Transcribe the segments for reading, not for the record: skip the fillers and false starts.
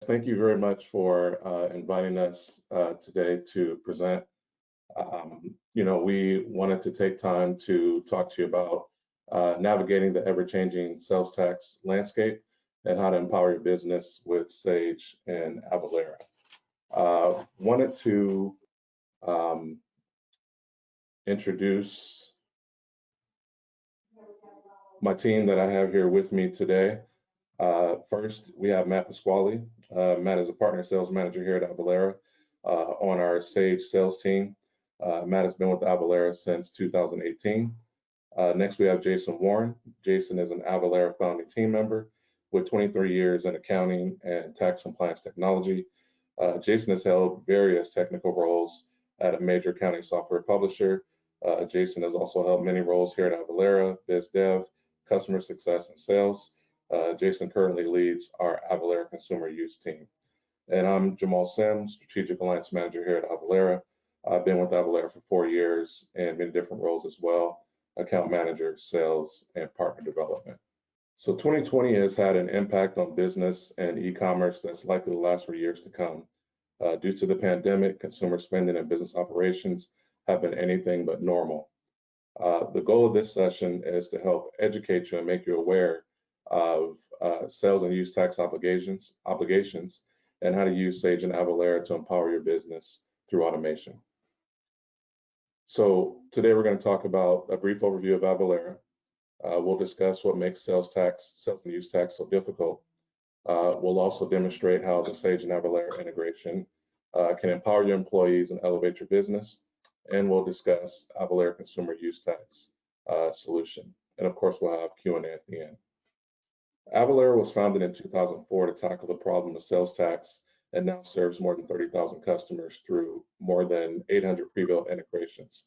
thank you very much for inviting us today to present. We wanted to take time to talk to you about navigating the ever-changing sales tax landscape and how to empower your business with Sage and Avalara. Wanted to introduce my team that I have here with me today. First, we have Matt Pasquale. Matt is a partner sales manager here at Avalara on our Sage sales team. Matt has been with Avalara since 2018. Next, we have Jason Warren. Jason is an Avalara founding team member with 23 years in accounting and tax compliance technology. Jason has held various technical roles at a major accounting software publisher. Jason has also held many roles here at Avalara, biz dev, customer success, and sales. Jason currently leads our Avalara consumer use team. And I'm Jamal Sims, Strategic Alliance Manager here at Avalara. I've been with Avalara for 4 years in many different roles as well, account manager, sales, and partner development. So 2020 has had an impact on business and e-commerce that's likely to last for years to come. Due to the pandemic, consumer spending and business operations have been anything but normal. The goal of this session is to help educate you and make you aware of sales and use tax obligations, and how to use Sage and Avalara to empower your business through automation. So today we're going to talk about a brief overview of Avalara. We'll discuss what makes sales and use tax so difficult. We'll also demonstrate how the Sage and Avalara integration can empower your employees and elevate your business. And we'll discuss Avalara consumer use tax solution. And of course, we'll have Q&A at the end. Avalara was founded in 2004 to tackle the problem of sales tax and now serves more than 30,000 customers through more than 800 pre-built integrations.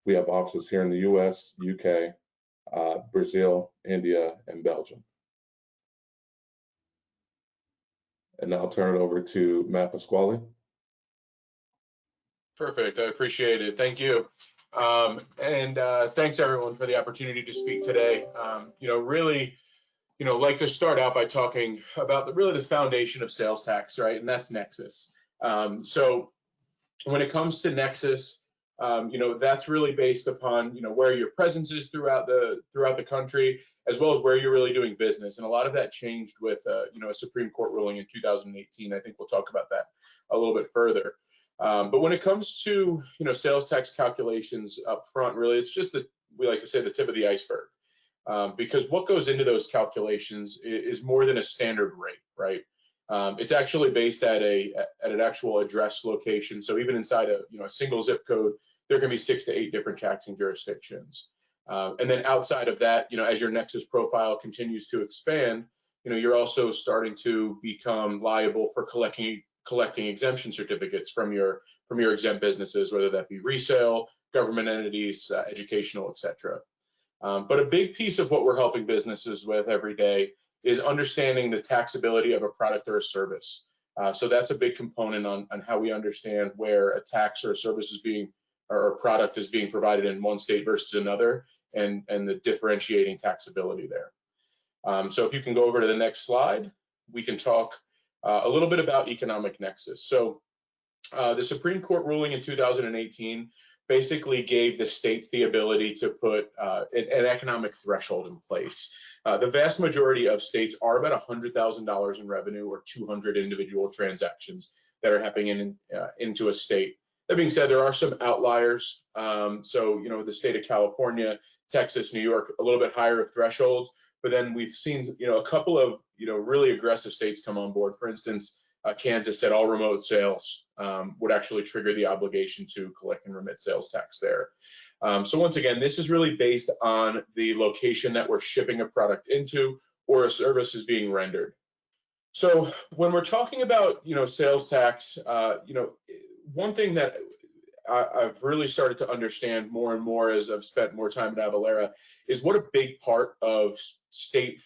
We have offices here in the US, UK, Brazil, India, and Belgium. And now I'll turn it over to Matt Pasquale. Perfect, I appreciate it, thank you. Thanks everyone for the opportunity to speak today. Like to start out by talking about the foundation of sales tax, right? And that's Nexus. So when it comes to Nexus, that's really based upon where your presence is throughout the country, as well as where you're really doing business. And a lot of that changed with a Supreme Court ruling in 2018. I think we'll talk about that a little bit further. But when it comes to sales tax calculations up front, really it's just we like to say the tip of the iceberg. Because what goes into those calculations is more than a standard rate, right? It's actually based at an actual address location. So even inside a single zip code, there can be 6 to 8 different taxing jurisdictions. And then outside of that, as your Nexus profile continues to expand, you're also starting to become liable for collecting exemption certificates from your exempt businesses, whether that be resale, government entities, educational, etc. But a big piece of what we're helping businesses with every day is understanding the taxability of a product or a service. So that's a big component on how we understand where a tax or a service or a product is being provided in one state versus another, and the differentiating taxability there. So if you can go over to the next slide, we can talk a little bit about economic nexus. So the Supreme Court ruling in 2018 basically gave the states the ability to put an economic threshold in place. The vast majority of states are about $100,000 in revenue or 200 individual transactions that are happening into a state. That being said, there are some outliers. So, the state of California, Texas, New York, a little bit higher of thresholds, but then we've seen, a couple of, really aggressive states come on board. For instance, Kansas said all remote sales would actually trigger the obligation to collect and remit sales tax there. So once again, this is really based on the location that we're shipping a product into or a service is being rendered. So when we're talking about, sales tax, one thing that I've really started to understand more and more as I've spent more time at Avalara is what a big part of state's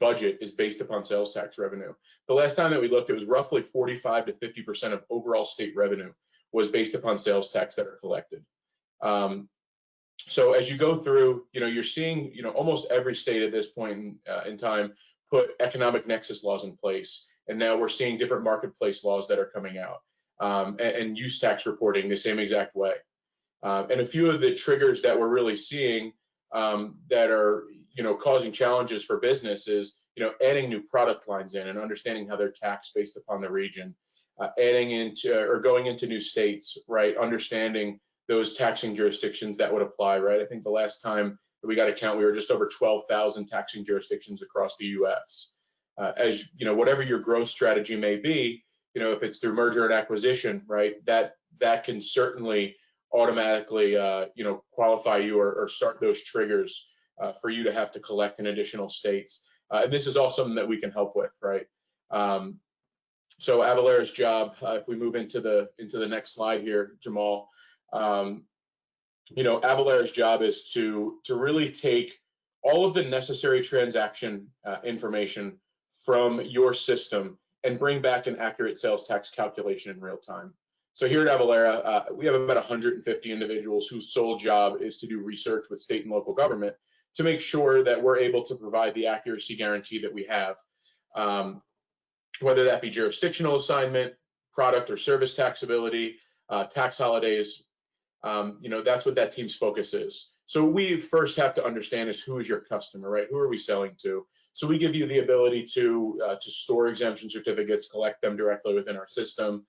budget is based upon sales tax revenue. The last time that we looked, it was roughly 45 to 50% of overall state revenue was based upon sales tax that are collected. So as you go through, you're seeing, almost every state at this point in time put economic nexus laws in place, and now we're seeing different marketplace laws that are coming out, and use tax reporting the same exact way. And a few of the triggers that we're really seeing that are, causing challenges for business is, adding new product lines in and understanding how they're taxed based upon the region, adding into or going into new states, right? Understanding those taxing jurisdictions that would apply, right? I think the last time that we got a count, we were just over 12,000 taxing jurisdictions across the U.S. As whatever your growth strategy may be, if it's through merger and acquisition, right? That can certainly automatically, qualify you or start those triggers for you to have to collect in additional states. And this is all something that we can help with, right? So Avalara's job, if we move into the next slide here, Jamal, Avalara's job is to really take all of the necessary transaction information from your system and bring back an accurate sales tax calculation in real time. So here at Avalara, we have about 150 individuals whose sole job is to do research with state and local government to make sure that we're able to provide the accuracy guarantee that we have, whether that be jurisdictional assignment, product or service taxability, tax holidays. That's what that team's focus is. So we first have to understand is who is your customer, right? Who are we selling to? So we give you the ability to store exemption certificates, collect them directly within our system,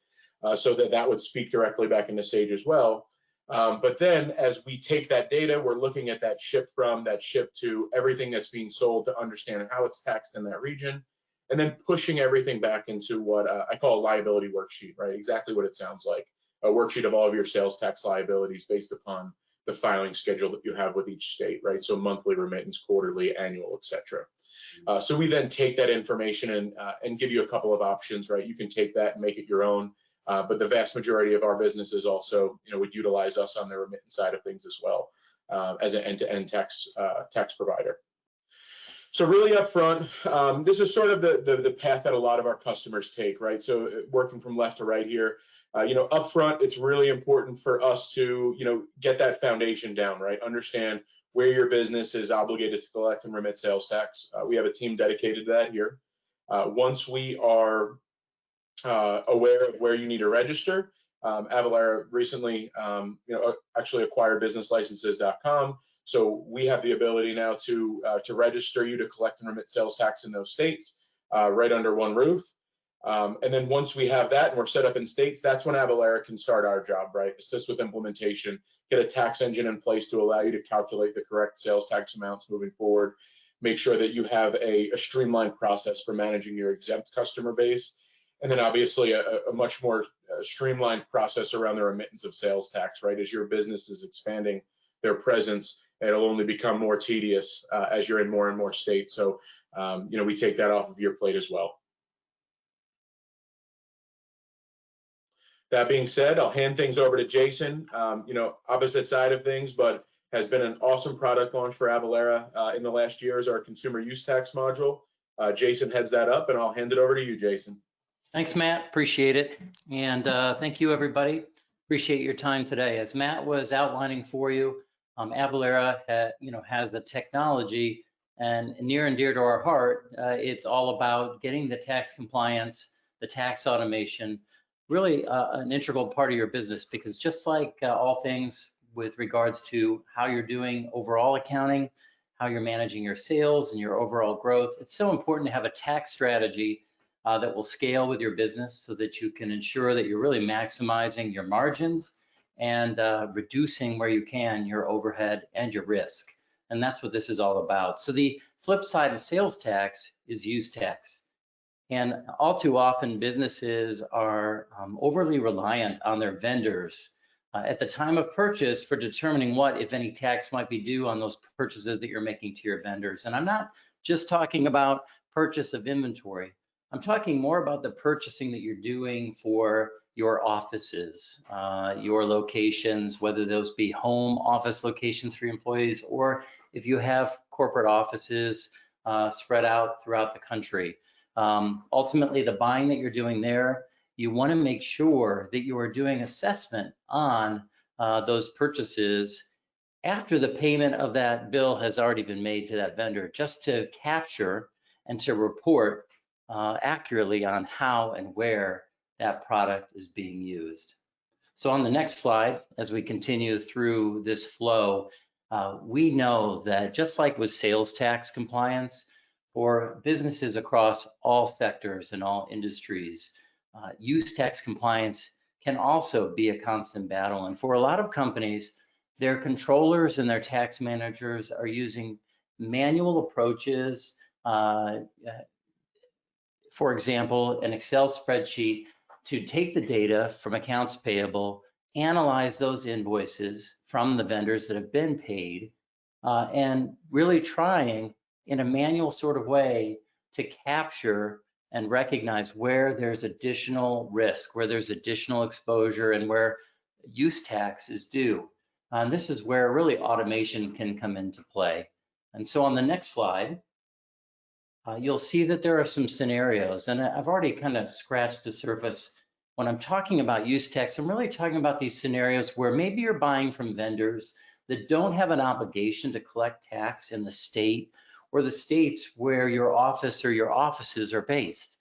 so that would speak directly back into Sage as well. But then as we take that data, we're looking at that ship to everything that's being sold to understand how it's taxed in that region, and then pushing everything back into what I call a liability worksheet, right? Exactly what it sounds like, a worksheet of all of your sales tax liabilities based upon the filing schedule that you have with each state, right? So monthly remittance, quarterly, annual, etc. So we then take that information and give you a couple of options, right? You can take that and make it your own. But the vast majority of our businesses also, would utilize us on the remittance side of things as well, as an end-to-end tax provider. So really up front, this is sort of the path that a lot of our customers take, right? So working from left to right here, up front, it's really important for us to, get that foundation down, right? Understand where your business is obligated to collect and remit sales tax. We have a team dedicated to that here. Once we are aware of where you need to register, Avalara recently, actually acquired businesslicenses.com. So we have the ability now to register you to collect and remit sales tax in those states, right under one roof. And then once we have that and we're set up in states, that's when Avalara can start our job, right? Assist with implementation, get a tax engine in place to allow you to calculate the correct sales tax amounts moving forward, make sure that you have a streamlined process for managing your exempt customer base, and then obviously a much more streamlined process around the remittance of sales tax, right? As your business is expanding their presence, it'll only become more tedious as you're in more and more states. So, we take that off of your plate as well. That being said, I'll hand things over to Jason, opposite side of things, but has been an awesome product launch for Avalara in the last year as our consumer use tax module. Jason heads that up, and I'll hand it over to you, Jason. Thanks, Matt. Appreciate it. And thank you, everybody. Appreciate your time today. As Matt was outlining for you, Avalara, has the technology, and near and dear to our heart, it's all about getting the tax compliance, the tax automation, really an integral part of your business, because just like all things with regards to how you're doing overall accounting, how you're managing your sales and your overall growth, it's so important to have a tax strategy that will scale with your business so that you can ensure that you're really maximizing your margins and reducing where you can your overhead and your risk. And that's what this is all about. So the flip side of sales tax is use tax. And all too often businesses are overly reliant on their vendors at the time of purchase for determining what, if any, tax might be due on those purchases that you're making to your vendors. And I'm not just talking about purchase of inventory. I'm talking more about the purchasing that you're doing for your offices, your locations, whether those be home office locations for your employees, or if you have corporate offices spread out throughout the country. Ultimately, the buying that you're doing there, you want to make sure that you are doing assessment on those purchases after the payment of that bill has already been made to that vendor, just to capture and to report accurately on how and where that product is being used. So on the next slide, as we continue through this flow, we know that just like with sales tax compliance, for businesses across all sectors and all industries, use tax compliance can also be a constant battle. And for a lot of companies, their controllers and their tax managers are using manual approaches. For example, an Excel spreadsheet to take the data from accounts payable, analyze those invoices from the vendors that have been paid, and really trying in a manual sort of way to capture and recognize where there's additional risk, where there's additional exposure, and where use tax is due. And this is where really automation can come into play. And so on the next slide, you'll see that there are some scenarios, and I've already kind of scratched the surface. When I'm talking about use tax, I'm really talking about these scenarios where maybe you're buying from vendors that don't have an obligation to collect tax in the state or the states where your office or your offices are based.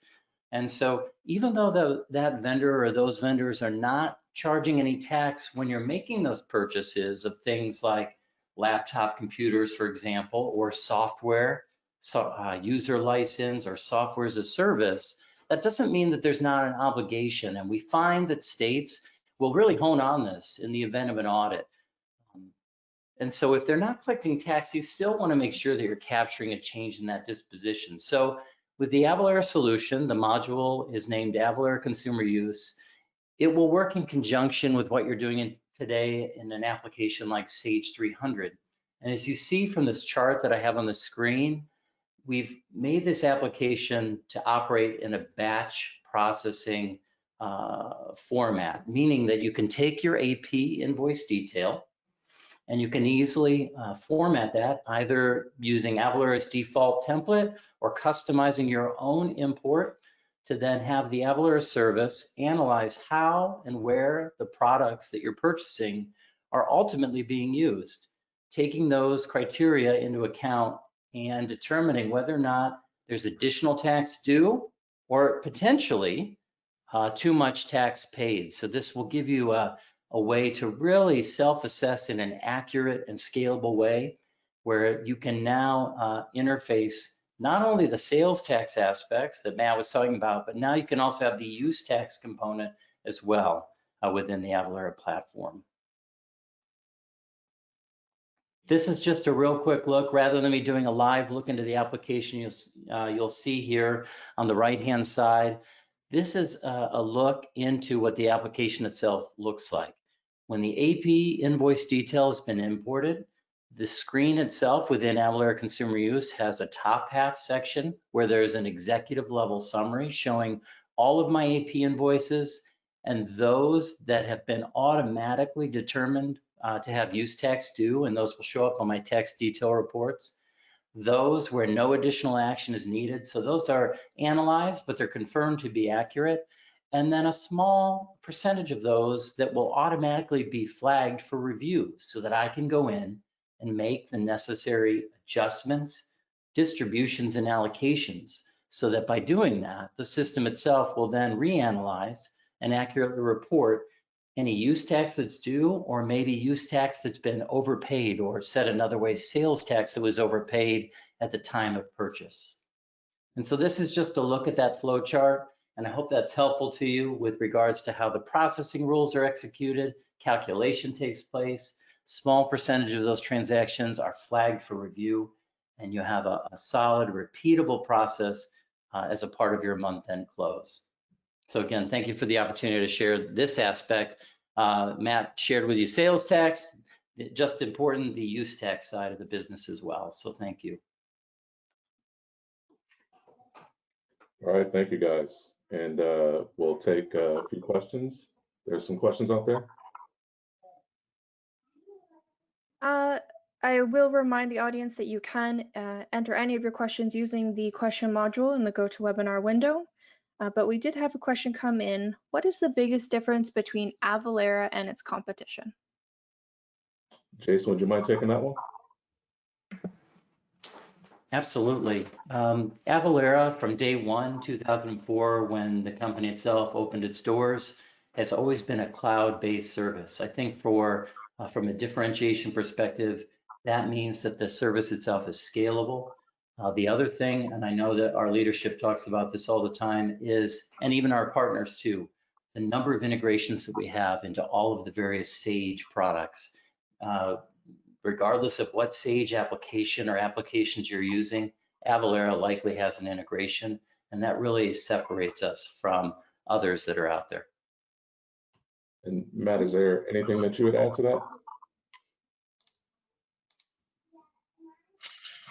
And so even though that vendor or those vendors are not charging any tax when you're making those purchases of things like laptop computers, for example, or software, user license or software as a service, that doesn't mean that there's not an obligation. And we find that states will really hone on this in the event of an audit. And so if they're not collecting tax, you still want to make sure that you're capturing a change in that disposition. So with the Avalara solution, the module is named Avalara Consumer Use. It will work in conjunction with what you're doing today in an application like Sage 300. And as you see from this chart that I have on the screen, we've made this application to operate in a batch processing format, meaning that you can take your AP invoice detail and you can easily format that either using Avalara's default template or customizing your own import to then have the Avalara service analyze how and where the products that you're purchasing are ultimately being used, taking those criteria into account and determining whether or not there's additional tax due or potentially too much tax paid. So this will give you a way to really self-assess in an accurate and scalable way where you can now interface not only the sales tax aspects that Matt was talking about, but now you can also have the use tax component as well within the Avalara platform. This is just a real quick look. Rather than me doing a live look into the application, you'll see here on the right-hand side, this is a look into what the application itself looks like. When the AP invoice detail has been imported, the screen itself within Avalara Consumer Use has a top half section where there's an executive level summary showing all of my AP invoices and those that have been automatically determined to have use tax due, and those will show up on my tax detail reports. Those where no additional action is needed, so those are analyzed, but they're confirmed to be accurate. And then a small percentage of those that will automatically be flagged for review so that I can go in and make the necessary adjustments, distributions, and allocations so that by doing that, the system itself will then reanalyze and accurately report any use tax that's due, or maybe use tax that's been overpaid, or said another way, sales tax that was overpaid at the time of purchase. And so this is just a look at that flow chart, and I hope that's helpful to you with regards to how the processing rules are executed, calculation takes place, small percentage of those transactions are flagged for review, and you have a solid, repeatable process as a part of your month-end close. So again, thank you for the opportunity to share this aspect. Matt shared with you sales tax, just important, the use tax side of the business as well. So thank you. All right, thank you guys. And we'll take a few questions. There's some questions out there. I will remind the audience that you can enter any of your questions using the question module in the GoToWebinar window. But we did have a question come in. What is the biggest difference between Avalara and its competition? Jason, would you mind taking that one? Absolutely. Avalara, from day one, 2004, when the company itself opened its doors, has always been a cloud-based service. I think from a differentiation perspective, that means that the service itself is scalable. The other thing, and I know that our leadership talks about this all the time, is, and even our partners too, the number of integrations that we have into all of the various Sage products. Regardless of what Sage application or applications you're using, Avalara likely has an integration, and that really separates us from others that are out there. And Matt, is there anything that you would add to that?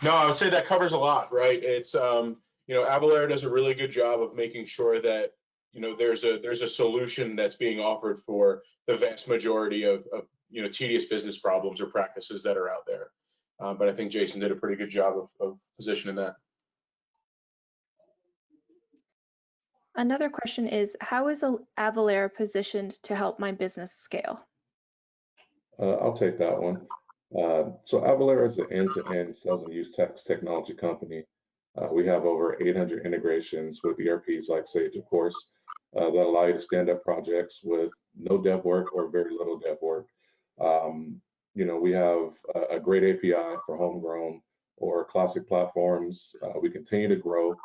No, I would say that covers a lot, right? It's Avalara does a really good job of making sure that there's a solution that's being offered for the vast majority of tedious business problems or practices that are out there. But I think Jason did a pretty good job of positioning that. Another question is, how is Avalara positioned to help my business scale? I'll take that one. So Avalara is an end-to-end sales and use tax technology company. We have over 800 integrations with ERPs like Sage, of course, that allow you to stand up projects with no dev work or very little dev work. We have a great API for homegrown or classic platforms. We continue to grow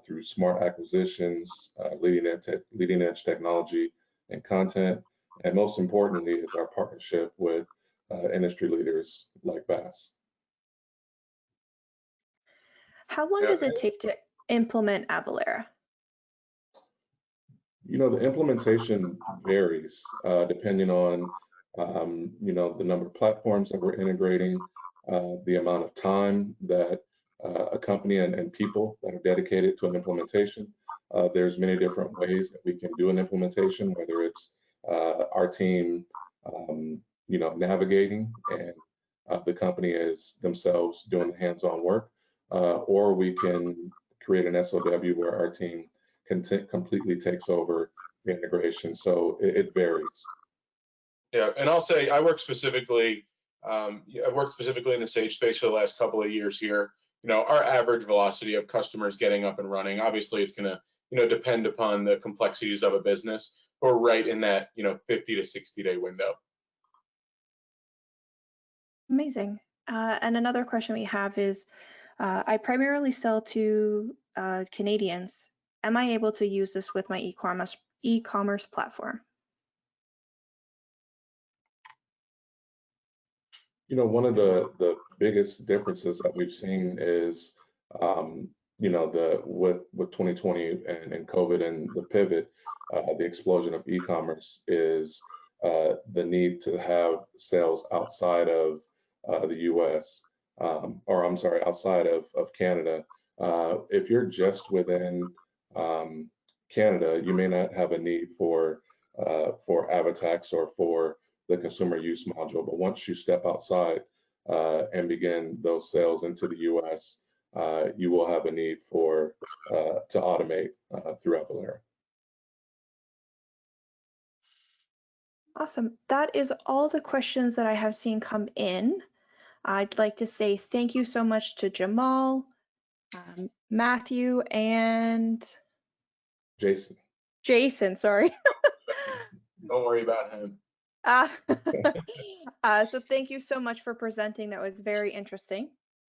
through smart acquisitions, leading edge technology and content, and most importantly is our partnership with industry leaders like BAASS. How long does it take to implement Avalara? The implementation varies depending on the number of platforms that we're integrating, the amount of time that a company and people that are dedicated to an implementation. There's many different ways that we can do an implementation, whether it's our team navigating and the company is themselves doing the hands-on work, or we can create an SOW where our team completely takes over the integration. So it varies. Yeah, and I'll say I work specifically in the Sage space for the last couple of years here. Our average velocity of customers getting up and running, obviously it's going to depend upon the complexities of a business. We're right in that 50 to 60 day window. Amazing. And another question we have is, I primarily sell to Canadians. Am I able to use this with my e-commerce platform? One of the biggest differences that we've seen is, with 2020 and COVID and the pivot, the explosion of e-commerce is the need to have sales outside of the U.S. Or I'm sorry, outside of Canada. If you're just within Canada, you may not have a need for Avatax or for the consumer use module, but once you step outside and begin those sales into the U.S., you will have a need to automate through Avalara. Awesome. That is all the questions that I have seen come in. I'd like to say thank you so much to Jamal, Matthew, and Jason, sorry. Don't worry about him. So thank you so much for presenting. That was very interesting.